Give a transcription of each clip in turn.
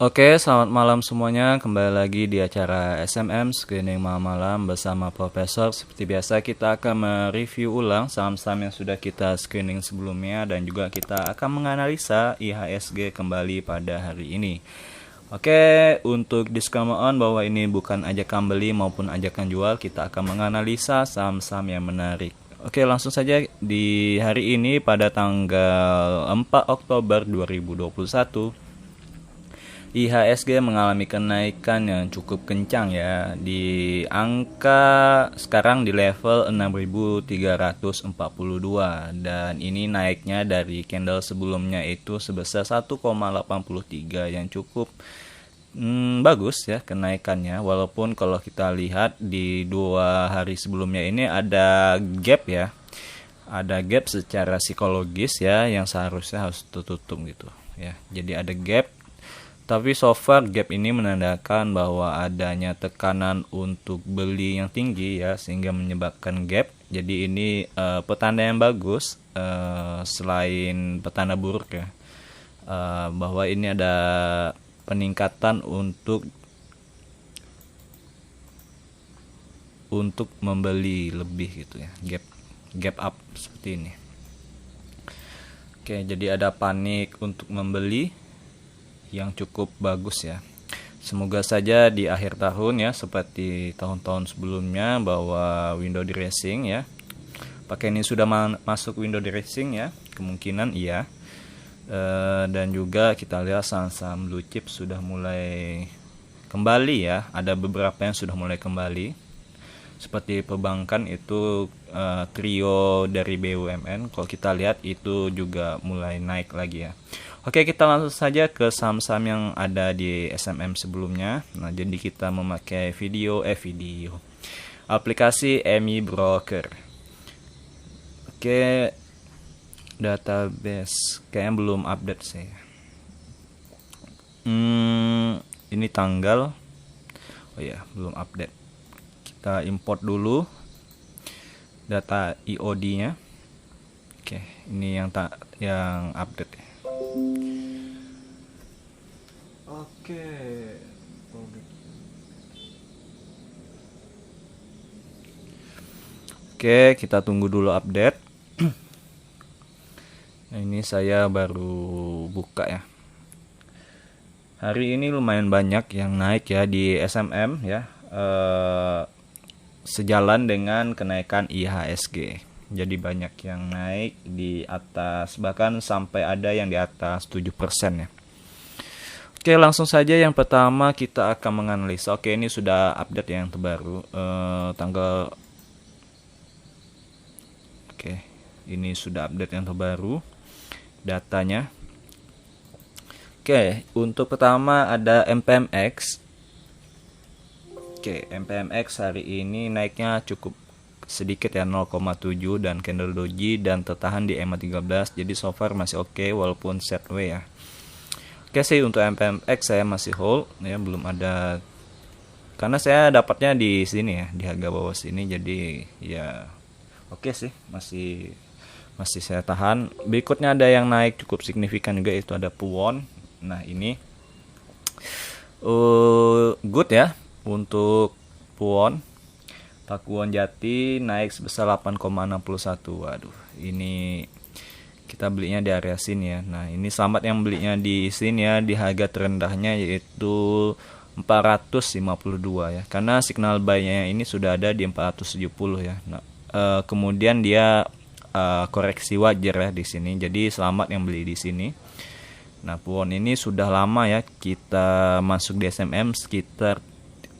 Oke, selamat malam semuanya. Kembali lagi di acara SMM Screening Malam bersama Profesor. Seperti biasa kita akan mereview ulang saham-saham yang sudah kita screening sebelumnya dan juga kita akan menganalisa IHSG kembali pada hari ini. Oke, untuk disclaimer on bahwa ini bukan ajakan beli maupun ajakan jual, kita akan menganalisa saham-saham yang menarik. Oke, langsung saja di hari ini pada tanggal 4 Oktober 2021. IHSG mengalami kenaikan yang cukup kencang ya, di angka sekarang di level 6.342 dan ini naiknya dari candle sebelumnya itu sebesar 1,83 yang cukup bagus ya kenaikannya, walaupun kalau kita lihat di 2 hari sebelumnya ini ada gap ya, ada gap secara psikologis ya yang seharusnya harus tertutup gitu ya, jadi ada gap. Tapi so far gap ini menandakan bahwa adanya tekanan untuk beli yang tinggi ya, sehingga menyebabkan gap. Jadi ini petanda yang bagus selain petanda buruk ya, bahwa ini ada peningkatan untuk membeli lebih gitu ya, gap up seperti ini. Oke, jadi ada panik untuk membeli yang cukup bagus ya. Semoga saja di akhir tahun ya, seperti tahun-tahun sebelumnya, bahwa window dressing ya, pakai ini sudah masuk window dressing ya, kemungkinan iya. Dan juga kita lihat saham-saham blue chip sudah mulai kembali ya, ada beberapa yang sudah mulai kembali, seperti perbankan itu trio dari BUMN, kalau kita lihat itu juga mulai naik lagi ya. Oke, kita langsung saja ke saham-saham yang ada di SMM sebelumnya. Nah, jadi kita memakai video aplikasi MI Broker. Oke, database kayaknya belum update sih. Ini tanggal, oh ya belum update. Kita import dulu data IOD-nya. Oke, ini yang update ya. Oke, kita tunggu dulu update. Nah, ini saya baru buka ya. Hari ini lumayan banyak yang naik ya di SMM ya, sejalan dengan kenaikan IHSG. Jadi banyak yang naik di atas, bahkan sampai ada yang di atas 7% ya. Oke, langsung saja yang pertama kita akan menganalisa. Oke, ini sudah update yang terbaru tanggal. Oke, ini sudah update yang terbaru datanya. Oke, untuk pertama ada MPMX. Oke, MPMX hari ini naiknya cukup sedikit ya, 0,7 dan candle doji dan tertahan di EMA 13. Jadi so far masih oke walaupun sideways ya. Oke sih, untuk MPMX saya masih hold ya, belum ada, karena saya dapatnya di sini ya, di harga bawah sini, jadi ya oke sih, masih saya tahan. Berikutnya ada yang naik cukup signifikan juga, itu ada Puwon. Nah, ini good ya untuk Puwon. Pakuwon Jati naik sebesar 8,61. Waduh, ini kita belinya di area sini ya. Nah, ini selamat yang belinya di sini ya, di harga terendahnya yaitu 452 ya. Karena signal buy-nya ini sudah ada di 470 ya. Nah, kemudian dia koreksi wajar ya di sini. Jadi selamat yang beli di sini. Nah, Puwon ini sudah lama ya kita masuk di SMM sekitar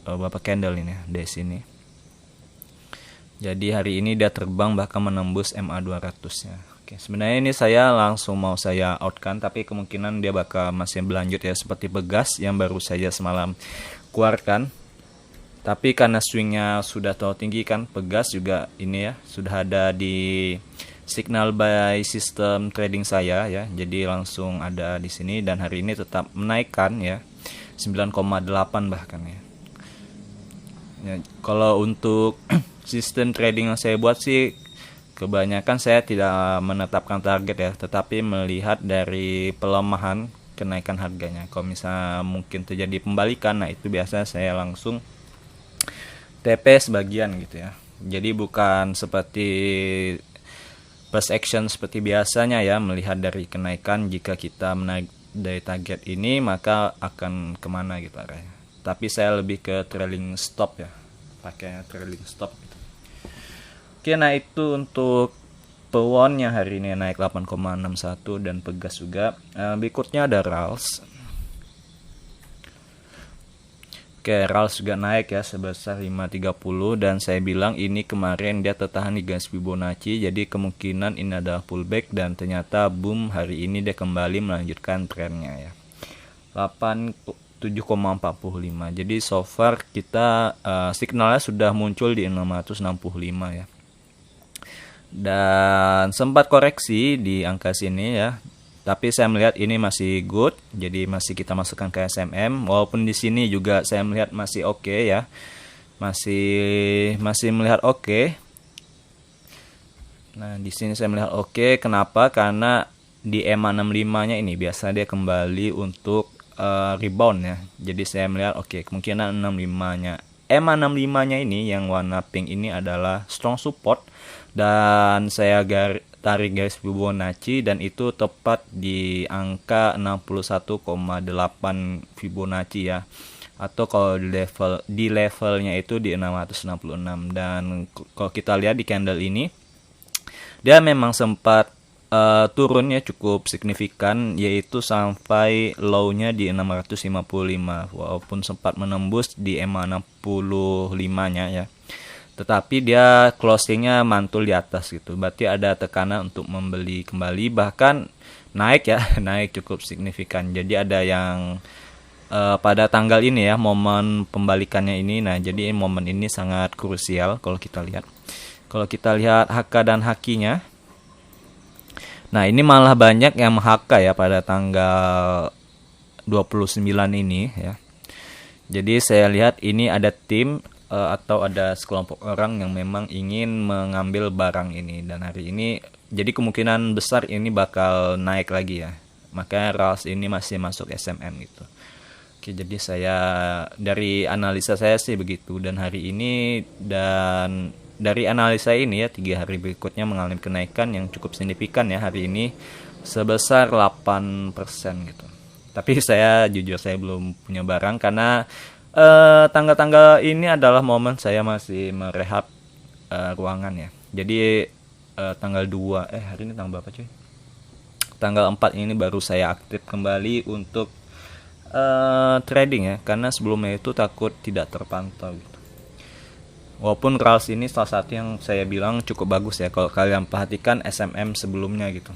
berapa candle ini ya, di sini. Jadi hari ini dia terbang bahkan menembus MA200 ya. Oke, sebenarnya ini saya langsung mau saya outkan, tapi kemungkinan dia bakal masih berlanjut ya, seperti Pegas yang baru saja semalam keluarkan. Tapi karena swingnya sudah terlalu tinggi kan, Pegas juga ini ya sudah ada di signal buy sistem trading saya ya. Jadi langsung ada di sini dan hari ini tetap menaikkan ya, 9,8 bahkan ya. Ya, kalau untuk sistem trading yang saya buat sih kebanyakan saya tidak menetapkan target ya, tetapi melihat dari pelemahan kenaikan harganya. Kalau misalnya mungkin terjadi pembalikan, nah itu biasanya saya langsung TP sebagian gitu ya. Jadi bukan seperti price action seperti biasanya ya, melihat dari kenaikan, jika kita menaik dari target ini maka akan kemana gitu arahnya. Tapi saya lebih ke trailing stop ya, pakai trailing stop gitu. Oke, nah itu untuk Pewon yang hari ini naik 8,61 dan Pegas juga. Berikutnya ada Rals. Oke, Rals juga naik ya sebesar 5,30 dan saya bilang ini kemarin dia tertahan di garis Fibonacci, jadi kemungkinan ini adalah pullback dan ternyata boom hari ini dia kembali melanjutkan trennya ya. 7,45. Jadi so far kita signalnya sudah muncul di 665 ya. Dan sempat koreksi di angka sini ya. Tapi saya melihat ini masih good, jadi masih kita masukkan ke SMM. Walaupun di sini juga saya melihat masih oke ya, masih melihat oke. Nah di sini saya melihat oke. Kenapa? Karena di EMA 65-nya ini biasa dia kembali untuk rebound ya. Jadi saya melihat oke, kemungkinan 65-nya. EMA 65-nya ini yang warna pink ini adalah strong support dan saya tarik garis Fibonacci dan itu tepat di angka 61,8 Fibonacci ya, atau kalau di levelnya itu di 666. Dan kalau kita lihat di candle ini dia memang sempat turunnya cukup signifikan, yaitu sampai low-nya di 655 walaupun sempat menembus di EMA 65-nya ya. Tetapi dia closingnya mantul di atas gitu, berarti ada tekanan untuk membeli kembali, bahkan naik ya, naik cukup signifikan. Jadi ada yang pada tanggal ini ya, momen pembalikannya ini. Nah jadi momen ini sangat krusial kalau kita lihat. Kalau kita lihat HK dan HQ-nya, nah ini malah banyak yang HK ya pada tanggal 29 ini ya. Jadi saya lihat ini ada tim atau ada sekelompok orang yang memang ingin mengambil barang ini, dan hari ini jadi kemungkinan besar ini bakal naik lagi ya, makanya Rals ini masih masuk SMM gitu. Oke, jadi saya dari analisa saya sih begitu, dan hari ini dan dari analisa ini ya 3 hari berikutnya mengalami kenaikan yang cukup signifikan ya hari ini sebesar 8% gitu. Tapi saya jujur saya belum punya barang karena tanggal-tanggal ini adalah momen saya masih merehab ruangan ya. Jadi tanggal 2 hari ini tanggal berapa cuy? Tanggal 4 ini baru saya aktif kembali untuk trading ya, karena sebelumnya itu takut tidak terpantau gitu. Walaupun Rals ini salah satu yang saya bilang cukup bagus ya kalau kalian perhatikan SMM sebelumnya gitu.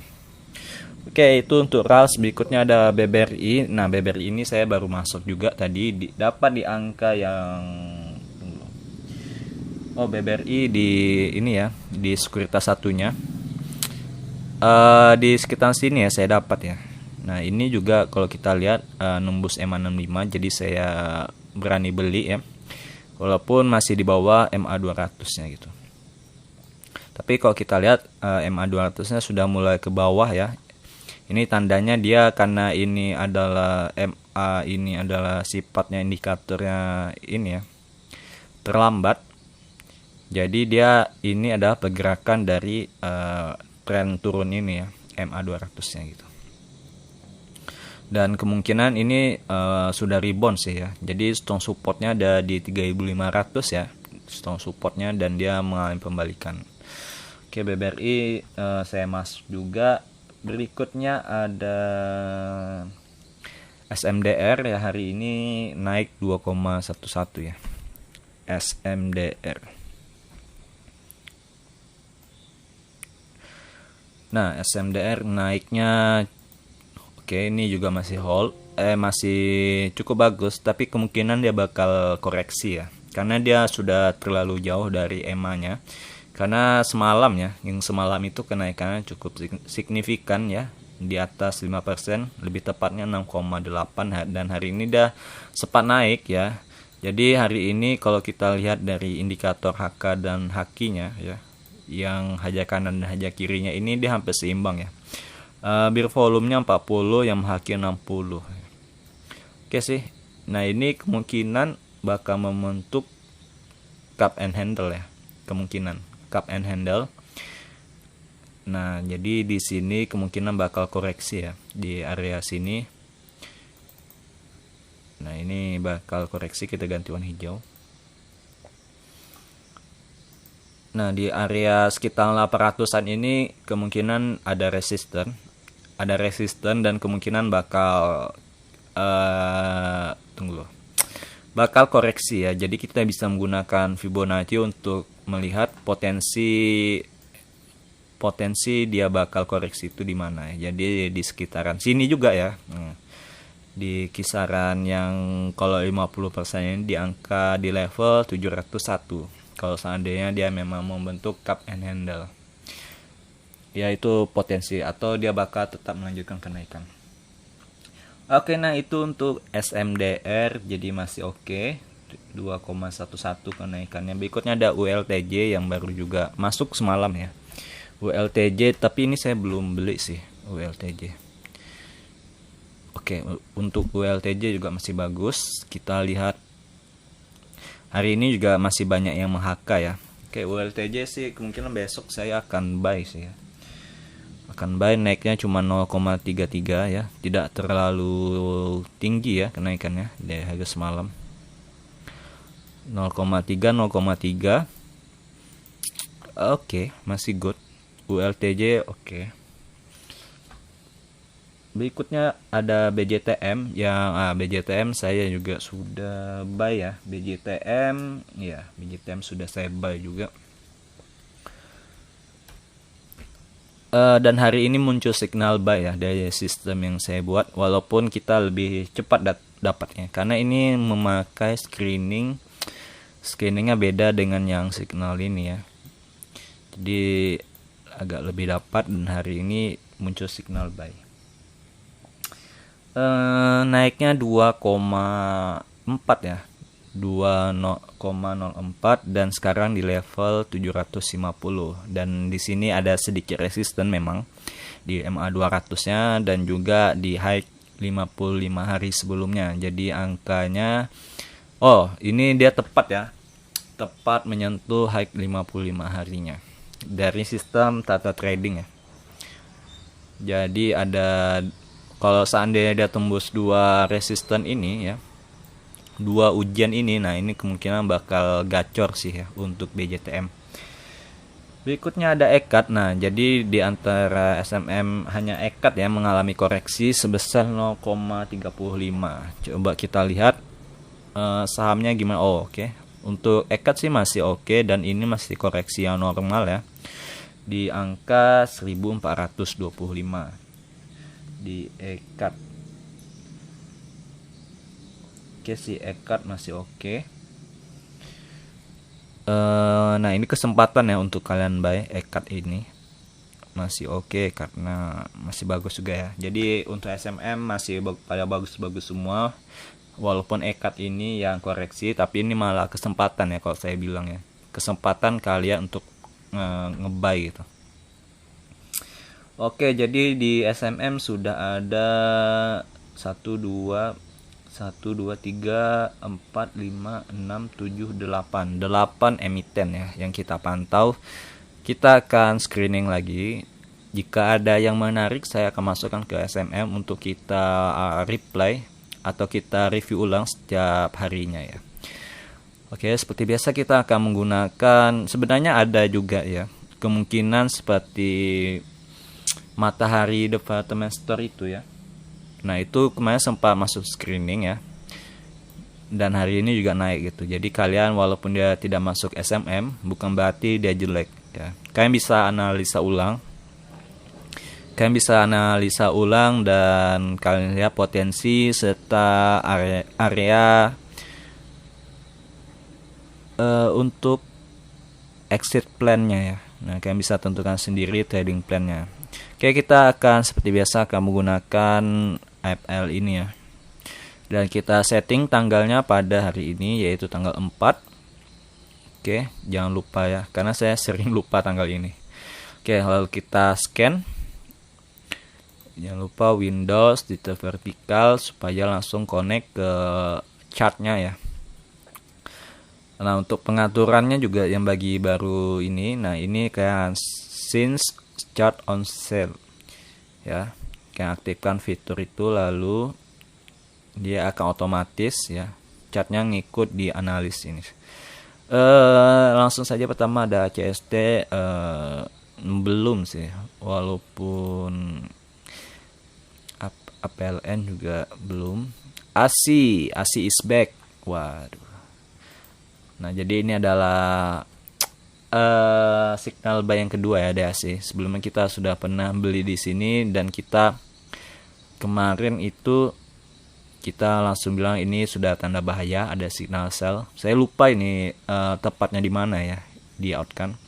Oke, itu untuk Rals. Berikutnya ada BBRI. Nah, BBRI ini saya baru masuk juga tadi, dapat di angka yang BBRI di ini ya, di sekuritas satunya. Di sekitar sini ya saya dapat ya. Nah, ini juga kalau kita lihat nembus EMA 65, jadi saya berani beli ya. Walaupun masih di bawah MA 200-nya gitu. Tapi kalau kita lihat MA 200-nya sudah mulai ke bawah ya. Ini tandanya dia karena ini adalah MA, ini adalah sifatnya indikatornya ini ya, terlambat. Jadi dia ini adalah pergerakan dari tren turun ini ya, MA 200-nya gitu. Dan kemungkinan ini sudah rebound sih ya. Jadi strong supportnya ada di 3.500 ya, strong supportnya, dan dia mengalami pembalikan. Oke, BBRI saya masuk juga. Berikutnya ada SMDR ya, hari ini naik 2,11 ya. SMDR. Nah, SMDR naiknya oke, ini juga masih hold, masih cukup bagus, tapi kemungkinan dia bakal koreksi ya, karena dia sudah terlalu jauh dari EMA-nya. Karena semalam ya, yang semalam itu kenaikannya cukup signifikan ya, di atas 5%, lebih tepatnya 6,8, dan hari ini dah sempat naik ya. Jadi hari ini kalau kita lihat dari indikator HK dan HQ-nya ya, yang haja kanan dan haja kirinya ini dia hampir seimbang ya. Bir volumenya 40, Yamaha 60. Oke sih. Nah, ini kemungkinan bakal membentuk cup and handle ya. Kemungkinan cup and handle. Nah, jadi di sini kemungkinan bakal koreksi ya di area sini. Nah, ini bakal koreksi, kita ganti warna hijau. Nah, di area sekitar 800-an ini kemungkinan ada resisten. Ada resisten dan kemungkinan bakal bakal koreksi ya. Jadi kita bisa menggunakan Fibonacci untuk melihat potensi dia bakal koreksi itu di mana ya. Jadi di sekitaran sini juga ya. Di kisaran yang kalau 50% ini di angka di level 701. Kalau seandainya dia memang membentuk cup and handle. Ya, itu potensi atau dia bakal tetap melanjutkan kenaikan. Oke, nah itu untuk SMDR, jadi masih oke. 2,11 kenaikannya. Berikutnya ada ULTJ yang baru juga masuk semalam ya. ULTJ, tapi ini saya belum beli sih ULTJ. Oke, untuk ULTJ juga masih bagus. Kita lihat hari ini juga masih banyak yang meng-HK ya. Oke, ULTJ sih kemungkinan besok saya akan buy sih ya. Akan buy, naiknya cuma 0,33 ya, tidak terlalu tinggi ya kenaikannya dari harga semalam. 0,3. Oke, masih good. ULTJ oke. Berikutnya ada BJTM yang BJTM saya juga sudah buy ya. BJTM sudah saya buy juga. Dan hari ini muncul signal buy ya dari sistem yang saya buat, walaupun kita lebih cepat dapatnya karena ini memakai screeningnya beda dengan yang signal ini ya, jadi agak lebih dapat. Dan hari ini muncul signal buy, naiknya 2,4 ya, 2,04 dan sekarang di level 750. Dan di sini ada sedikit resisten memang di MA 200-nya dan juga di high 55 hari sebelumnya. Jadi angkanya ini dia tepat ya. Tepat menyentuh high 55 harinya dari sistem Tata Trading ya. Jadi ada, kalau seandainya dia tembus 2 resisten ini ya, 2 ujian ini, nah ini kemungkinan bakal gacor sih ya untuk BJTM. Berikutnya ada EKAT. Nah, jadi di antara SMM hanya EKAT ya mengalami koreksi sebesar 0,35. Coba kita lihat sahamnya gimana. Oke. Untuk EKAT sih masih oke dan ini masih koreksi yang normal ya. Di angka 1425 di EKAT. Si EKAT masih oke. Nah, ini kesempatan ya untuk kalian buy EKAT ini. Masih oke karena masih bagus juga ya. Jadi untuk SMM masih pada bagus-bagus semua. Walaupun EKAT ini yang koreksi, tapi ini malah kesempatan ya kalau saya bilang ya. Kesempatan kalian untuk nge-buy gitu. Oke, jadi di SMM sudah ada 1, 2, 3, 4, 5, 6, 7, 8 emiten ya yang kita pantau. Kita akan screening lagi. Jika ada yang menarik, saya akan masukkan ke SMM untuk kita reply atau kita review ulang setiap harinya ya. Oke, seperti biasa kita akan menggunakan, sebenarnya ada juga ya kemungkinan seperti Matahari Department Store itu ya. Nah, itu kemarin sempat masuk screening ya. Dan hari ini juga naik gitu. Jadi kalian walaupun dia tidak masuk SMM, bukan berarti dia jelek ya. Kalian bisa analisa ulang. Dan kalian lihat potensi serta area untuk exit plan-nya ya. Nah, kalian bisa tentukan sendiri trading plan-nya. Oke, kita akan seperti biasa akan menggunakan AFL ini ya. Dan kita setting tanggalnya pada hari ini yaitu tanggal 4. Oke, jangan lupa ya karena saya sering lupa tanggal ini. Oke, lalu kita scan. Jangan lupa Windows titel vertikal supaya langsung connect ke chartnya ya. Nah, untuk pengaturannya juga yang bagi baru ini, nah ini kayak since chart on sale ya, kayak aktifkan fitur itu, lalu dia akan otomatis ya chartnya ngikut di analis ini. Langsung saja pertama ada CST, belum sih, walaupun APLN juga belum. ASI is back. Waduh. Nah, jadi ini adalah signal buy yang kedua ya DAC. Sebelumnya kita sudah pernah beli di sini dan kita kemarin itu kita langsung bilang ini sudah tanda bahaya, ada signal sell. Saya lupa ini tepatnya di mana ya, di out kan.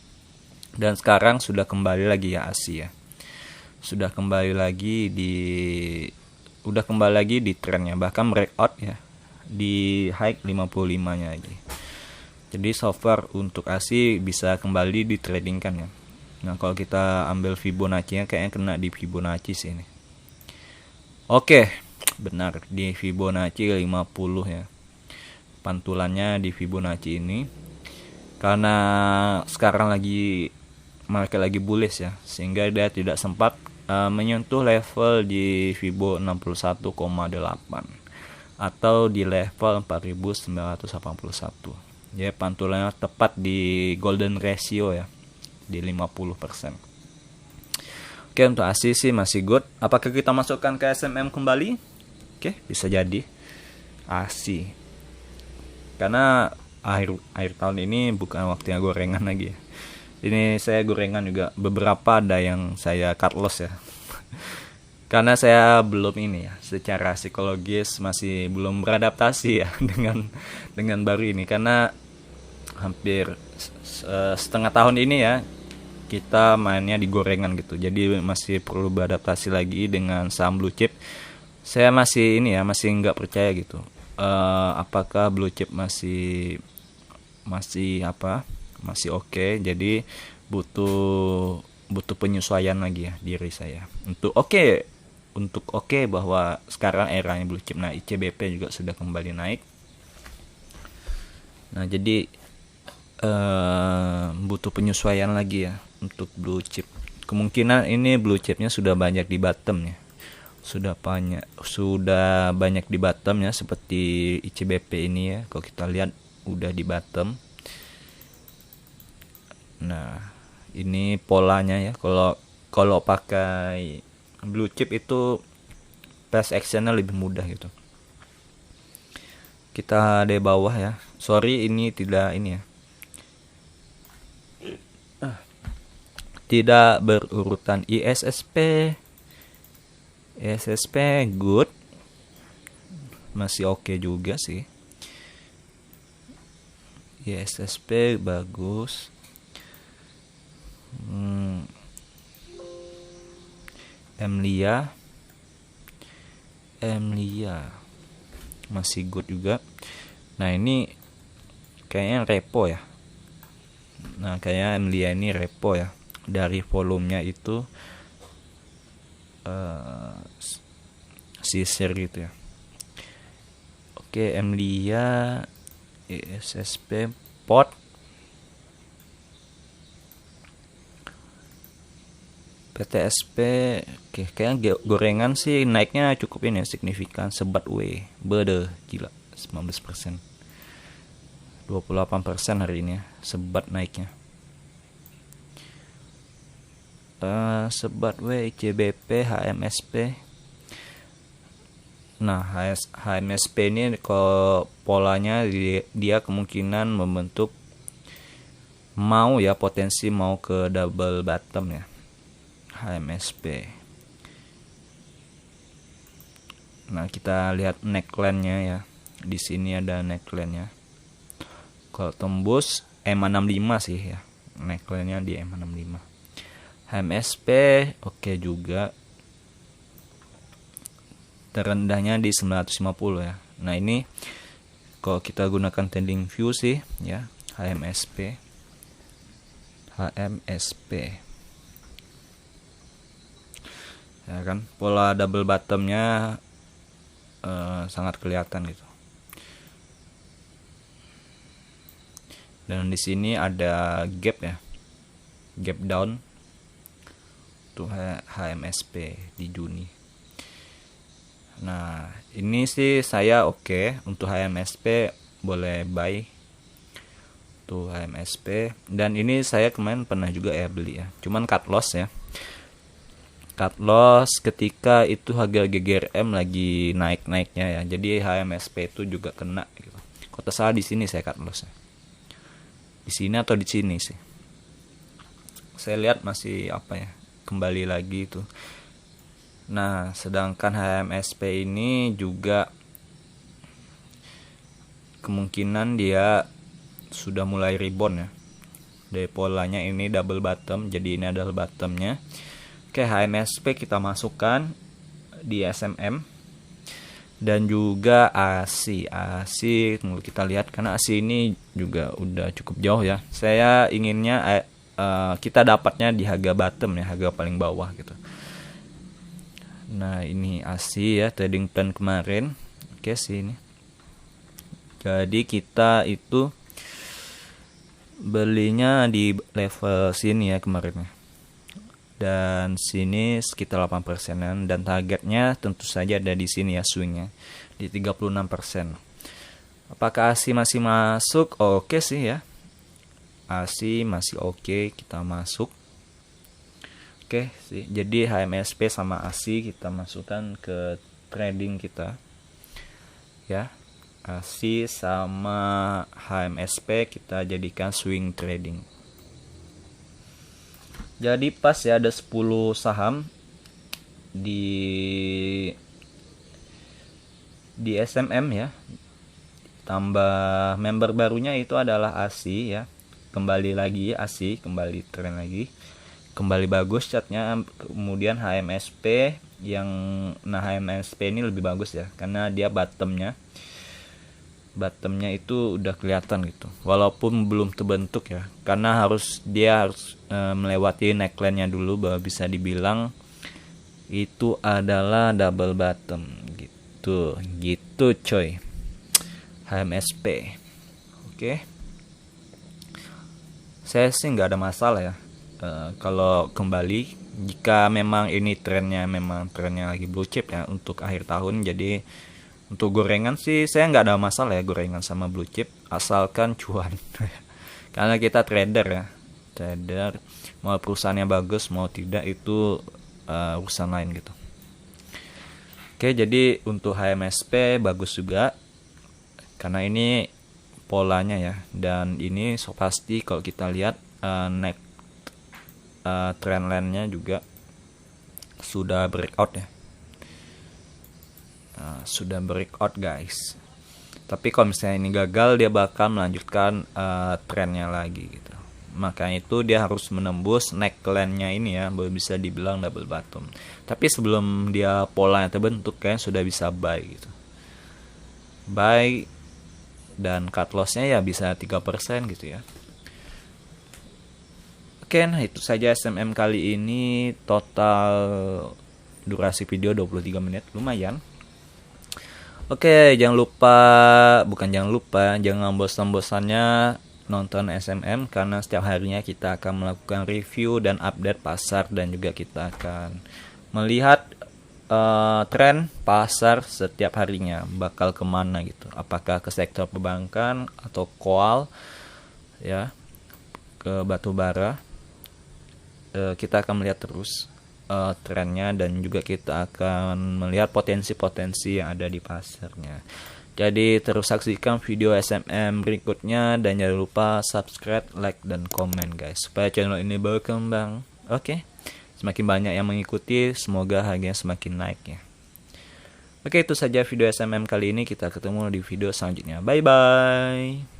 Dan sekarang sudah kembali lagi ya ASI ya. Sudah kembali lagi di trennya, bahkan breakout ya di high 55-nya aja. Jadi so far untuk ASI bisa kembali ditradingkan ya. Nah, kalau kita ambil Fibonacci-nya kayaknya kena di Fibonacci sih ini. Oke, benar di Fibonacci 50 ya. Pantulannya di Fibonacci ini. Karena sekarang market lagi bullish ya, sehingga dia tidak sempat menyentuh level di Fibo 61,8 atau di level 4981. Ya, pantulannya tepat di golden ratio ya, di 50%. Oke, untuk ASI sih masih good. Apakah kita masukkan ke SMM kembali? Oke, bisa jadi ASI. Karena akhir tahun ini bukan waktunya gorengan lagi ya. Ini saya gorengan juga, beberapa ada yang saya cut loss ya. Karena saya belum ini ya, secara psikologis masih belum beradaptasi ya dengan baru ini, karena hampir setengah tahun ini ya kita mainnya di gorengan gitu. Jadi masih perlu beradaptasi lagi dengan saham blue chip. Saya masih nggak percaya gitu. Apakah blue chip masih oke. Jadi butuh penyesuaian lagi ya diri saya untuk oke bahwa sekarang eranya blue chip. Nah, ICBP juga sudah kembali naik. Nah, jadi butuh penyesuaian lagi ya untuk blue chip. Kemungkinan ini blue chipnya sudah banyak di bottom ya. Sudah banyak di bottom ya, seperti ICBP ini ya. Kalau kita lihat udah di bottom. Nah, ini polanya ya. Kalau pakai blue chip itu price actionnya lebih mudah gitu. Kita di bawah ya. Sorry ini tidak ini ya. Tidak berurutan. ISSP good. Masih oke juga sih. ISSP bagus. Emlia masih good juga. Nah, ini kayaknya repo ya. Nah, kayaknya Emlia ini repo ya. Dari volumenya itu sisir gitu ya. Oke, Emlia, ISSP, pot, PTSP. Oke, kayaknya gorengan sih naiknya cukup ini ya, signifikan. Sebat W bede gila 19%, 28% hari ini ya, sebat naiknya. Sebat W, ICBP, HMSP. Nah, HMSP ini kalau polanya dia kemungkinan membentuk potensi mau ke double bottom ya. HMSP. Nah, kita lihat neckline-nya ya. Di sini ada neckline-nya. Kalau tembus M65 sih ya. Neckline-nya di M65. HMSP oke juga. Terendahnya di 950 ya. Nah, ini kalau kita gunakan trending view sih ya, HMSP. ya kan, pola double bottomnya sangat kelihatan gitu. Dan di sini ada gap ya, gap down tuh HMSP di Juni. Nah ini sih saya oke untuk HMSP, boleh buy tuh HMSP. Dan ini saya kemarin pernah juga ya beli ya, cuman cut loss ya, cut loss ketika itu harga GGRM lagi naik-naiknya ya, jadi HMSP itu juga kena gitu. Kalau salah di sini saya cut loss ya, di sini atau di sini sih, saya lihat masih apa ya, kembali lagi itu. Nah sedangkan HMSP ini juga kemungkinan dia sudah mulai rebound ya, dari polanya ini double bottom, jadi ini adalah bottomnya. Oke, HMSP kita masukkan di SMM dan juga ASI kita lihat, karena ASI ini juga udah cukup jauh ya, saya inginnya kita dapatnya di harga bottom ya, harga paling bawah gitu. Nah ini ASI ya, trading plan kemarin. Oke sih ini, jadi kita itu belinya di level sini ya kemarin ya, dan sini sekitar 8%-an, dan targetnya tentu saja ada di sini ya, swingnya di 36%. Apakah ASI masih masuk? Oke sih ya, ASI masih oke, kita masuk. Oke sih, jadi HMSP sama ASI kita masukkan ke trading kita ya. ASI sama HMSP kita jadikan swing trading. Jadi pas ya ada 10 saham di SMM ya, tambah member barunya itu adalah ASI ya, kembali lagi ASI, kembali tren lagi, kembali bagus chartnya. Kemudian HMSP yang, nah HMSP ini lebih bagus ya, karena dia bottomnya itu udah kelihatan gitu, walaupun belum terbentuk ya, karena dia harus melewati neckline-nya dulu baru bisa dibilang itu adalah double bottom gitu coy, HMSP. Oke. Saya sih nggak ada masalah ya kalau kembali, jika memang ini trennya lagi blue chip ya untuk akhir tahun. Jadi untuk gorengan sih saya nggak ada masalah ya, gorengan sama blue chip asalkan cuan. Karena kita trader ya, mau perusahaannya bagus mau tidak itu urusan lain gitu. Oke, jadi untuk HMSP bagus juga karena ini polanya ya, dan ini so pasti kalau kita lihat next trend line-nya juga sudah breakout ya. Sudah breakout guys. Tapi kalau misalnya ini gagal, dia bakal melanjutkan trennya lagi gitu. Makanya itu dia harus menembus neckline-nya ini ya, baru bisa dibilang double bottom. Tapi sebelum dia polanya terbentuk kayaknya sudah bisa buy gitu. Buy dan cut loss-nya ya bisa 3% gitu ya. Oke, nah itu saja SMM kali ini. Total durasi video 23 menit, lumayan. Oke, jangan bosan-bosannya nonton SMM, karena setiap harinya kita akan melakukan review dan update pasar, dan juga kita akan melihat tren pasar setiap harinya bakal kemana gitu. Apakah ke sektor perbankan atau koal ya, ke batu bara. Kita akan melihat terus trennya, dan juga kita akan melihat potensi-potensi yang ada di pasarnya. Jadi terus saksikan video SMM berikutnya, dan jangan lupa subscribe, like, dan komen guys, supaya channel ini berkembang. Oke, semakin banyak yang mengikuti, semoga harganya semakin naik ya. Oke, itu saja video SMM kali ini. Kita ketemu di video selanjutnya. Bye bye.